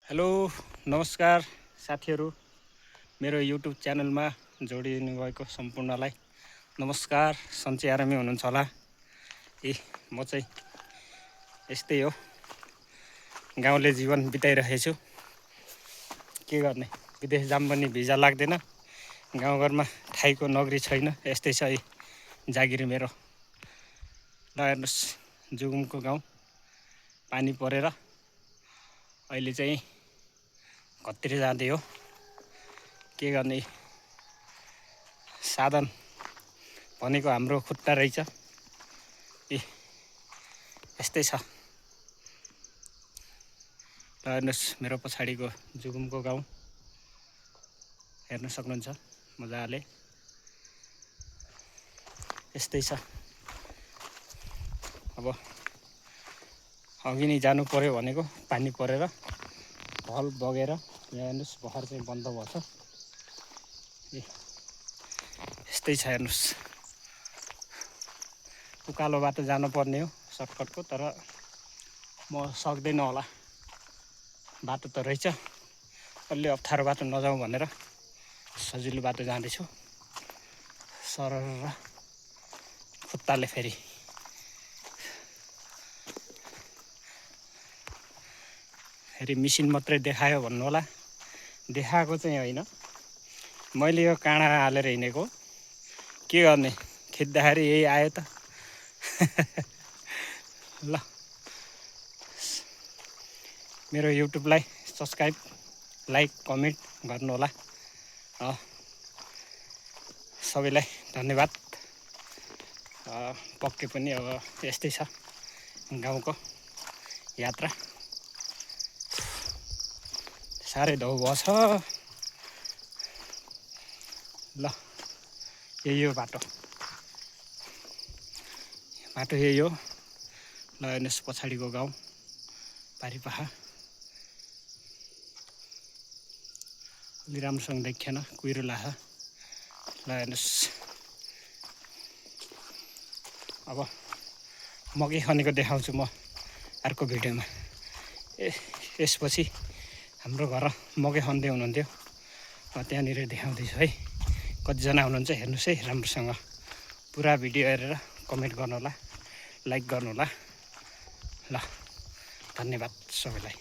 Hello नमस्कार साथीहरू, मेरो युट्युब च्यानलमा जोडिनु भएको सम्पूर्णलाई नमस्कार। सन्चै आरामै हुनुहुन्छ होला। म चाहिँ यस्तै हो, गाउँले जीवन बिताइरहेको छु। के गर्ने, विदेश जाम पनि भिजा लाग्दैन, गाउँघरमा ठाईको नगरी छैन, यस्तै छ जागिर मेरो। ल हेर्नुहोस्, जुगुमको गाउँ पानी परेर अहिले चाहिँ कत्तिर जाँदै हो। के गर्ने, साधन भनेको हाम्रो खुट्टा रहेछ। यस्तै छ। र हेर्नुहोस्, मेरो पछाडिको जुगुमको गाउँ हेर्न सक्नुहुन्छ मजाले। यस्तै छ। अब अघि नै जानु पर्यो भनेको पानी परेर भल बगेर यहाँ हेर्नुहोस्, भर्खर चाहिँ बन्द भएको छ। यस्तै छ हेर्नुहोस्, उकालो बाटो जानुपर्ने हो सर्टकटको, तर म सक्दैन होला, बाटो त रहेछ। अलि अप्ठ्यारो बाटो नजाउँ भनेर सजिलो बाटो जाँदैछु। सरर खुट्टाले फेरि मिसिन मात्रै देखायो भन्नु होला, देखाएको चाहिँ होइन। मैले यो काँडा हालेर हिँडेको, के गर्ने, खिच्दाखेरि यही आयो त। ल, मेरो युट्युबलाई सब्सक्राइब, लाइक, कमेन्ट गर्नुहोला। सबैलाई धन्यवाद। पक्कै पनि अब यस्तै छ गाउँको यात्रा। साह्रै धौ भएछ। ल, यही हो बाटो यही हो। ल हेर्नुहोस्, पछाडिको गाउँ पारिपाखा अलि राम्रोसँग देखिएन, कुहिरो लाग्छ। ल हेर्नुहोस्, अब मकै खनेको देखाउँछु म अर्को भिडियोमा। यसपछि हाम्रो घर मकै खन्दै हुनुहुन्थ्यो, त्यहाँनिर देखाउँदैछु है। कतिजना हुनुहुन्छ हेर्नुहोस् है, राम्रोसँग पुरा भिडियो हेरेर कमेन्ट गर्नुहोला, लाइक गर्नुहोला। ल, धन्यवाद सबैलाई।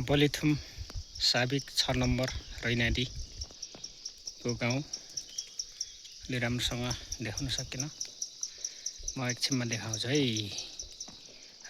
बलिथुम साबिक 6 नम्बर रैनाडीको गाउँ अलि राम्रोसँग देखाउन सकिन। म एकछिनमा देखाउँछु है।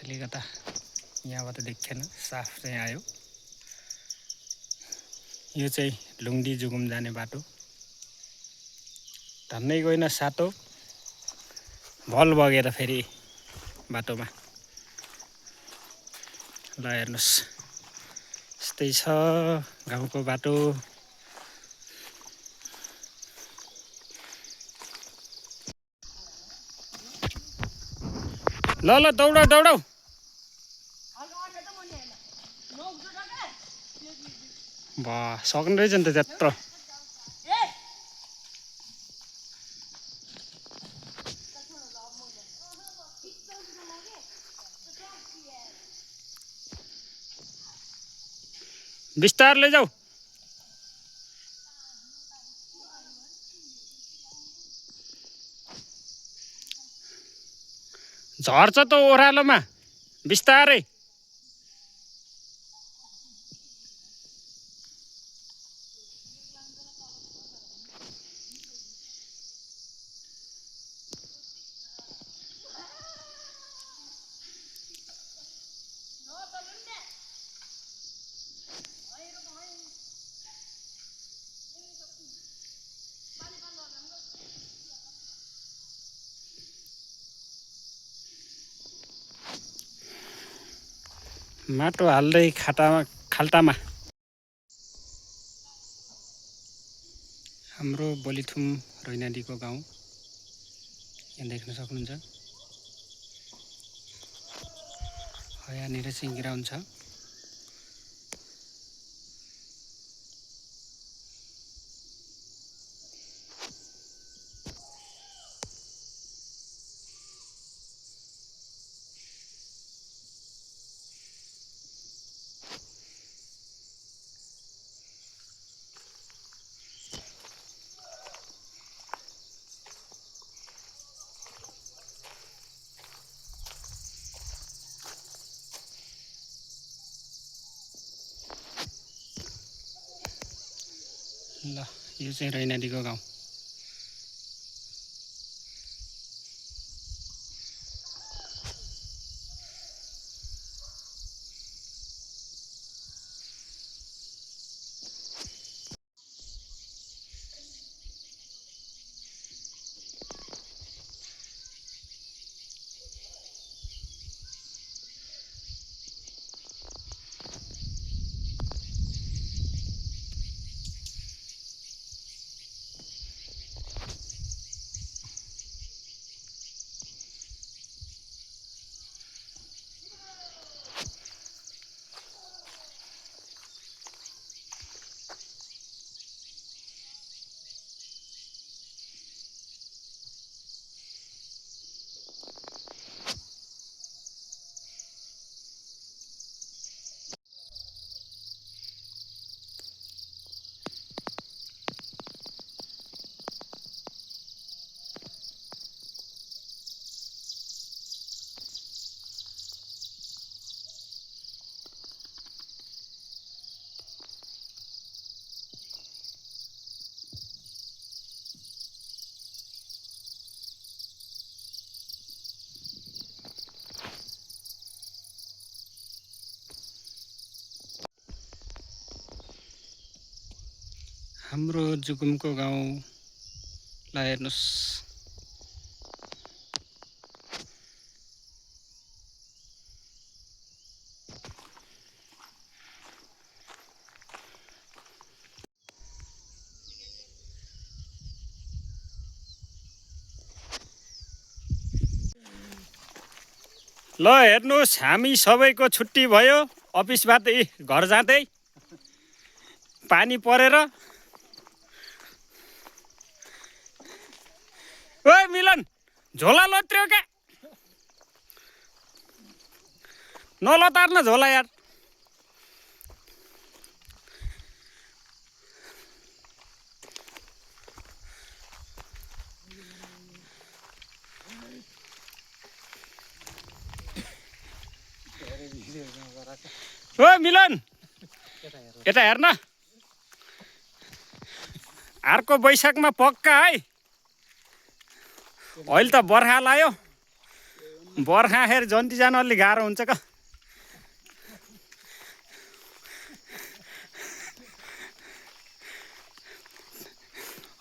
अलिकता यहाँबाट देखिएन, साफ चाहिँ आयो। यो चाहिँ लुङ्डी जुगुम जाने बाटो। धन्नै गएन सातो, भल बगेर फेरि बाटोमा। ल हेर्नुहोस्, यस्तै छ गाउँको बाटो। ल ल, दौडाउ दौडाउ। बा, सक्ने रहेछ नि त त्यत्रो। बिस्तार लैजाऊ। झर्छ त ओह्रालोमा, बिस्तारै। माटो हाल्दै खाल्टामा हाम्रो बोलिथुम रैनाडीको गाउँ यहाँ देख्न सक्नुहुन्छ। यहाँनिर चाहिँ ग्राउन्ड छ। ल यो चाहिँ रैनाडीको गाउँ। हाम्रो जुकुमको गाउँलाई हेर्नुस्। ल हेर्नुस्, हामी सबैको छुट्टी भयो अफिसबाट घर जाँदै पानी परेर। ओए मिलन, झोला लत्र्यो क्या? नलतार्न झोला यार। ओ मिलन, यता हेर्न। अर्को वैशाखमा पक्का है। अहिले त बर्खा लाग्यो, बर्खा हेर जन्ती जान अलि गाह्रो हुन्छ का।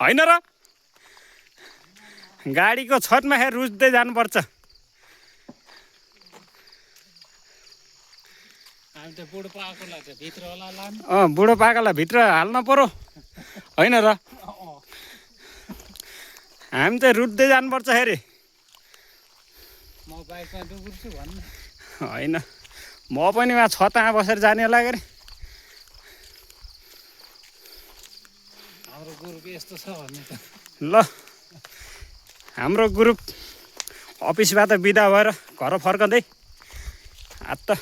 होइन र, गाडीको छतमा हेर रुच्दै जानुपर्छ। बुढो पाकालाई भित्र हाल्न पर्यो, होइन र? हामी चाहिँ रुच्दै जानुपर्छ हेरे। होइन, म पनि वहाँ छतमा बसेर जाने होला के अरे। हाम्रो ग्रुप यस्तो छ भन्ने त। ल हाम्रो ग्रुप अफिसबाट बिदा भएर घर फर्कँदै आज त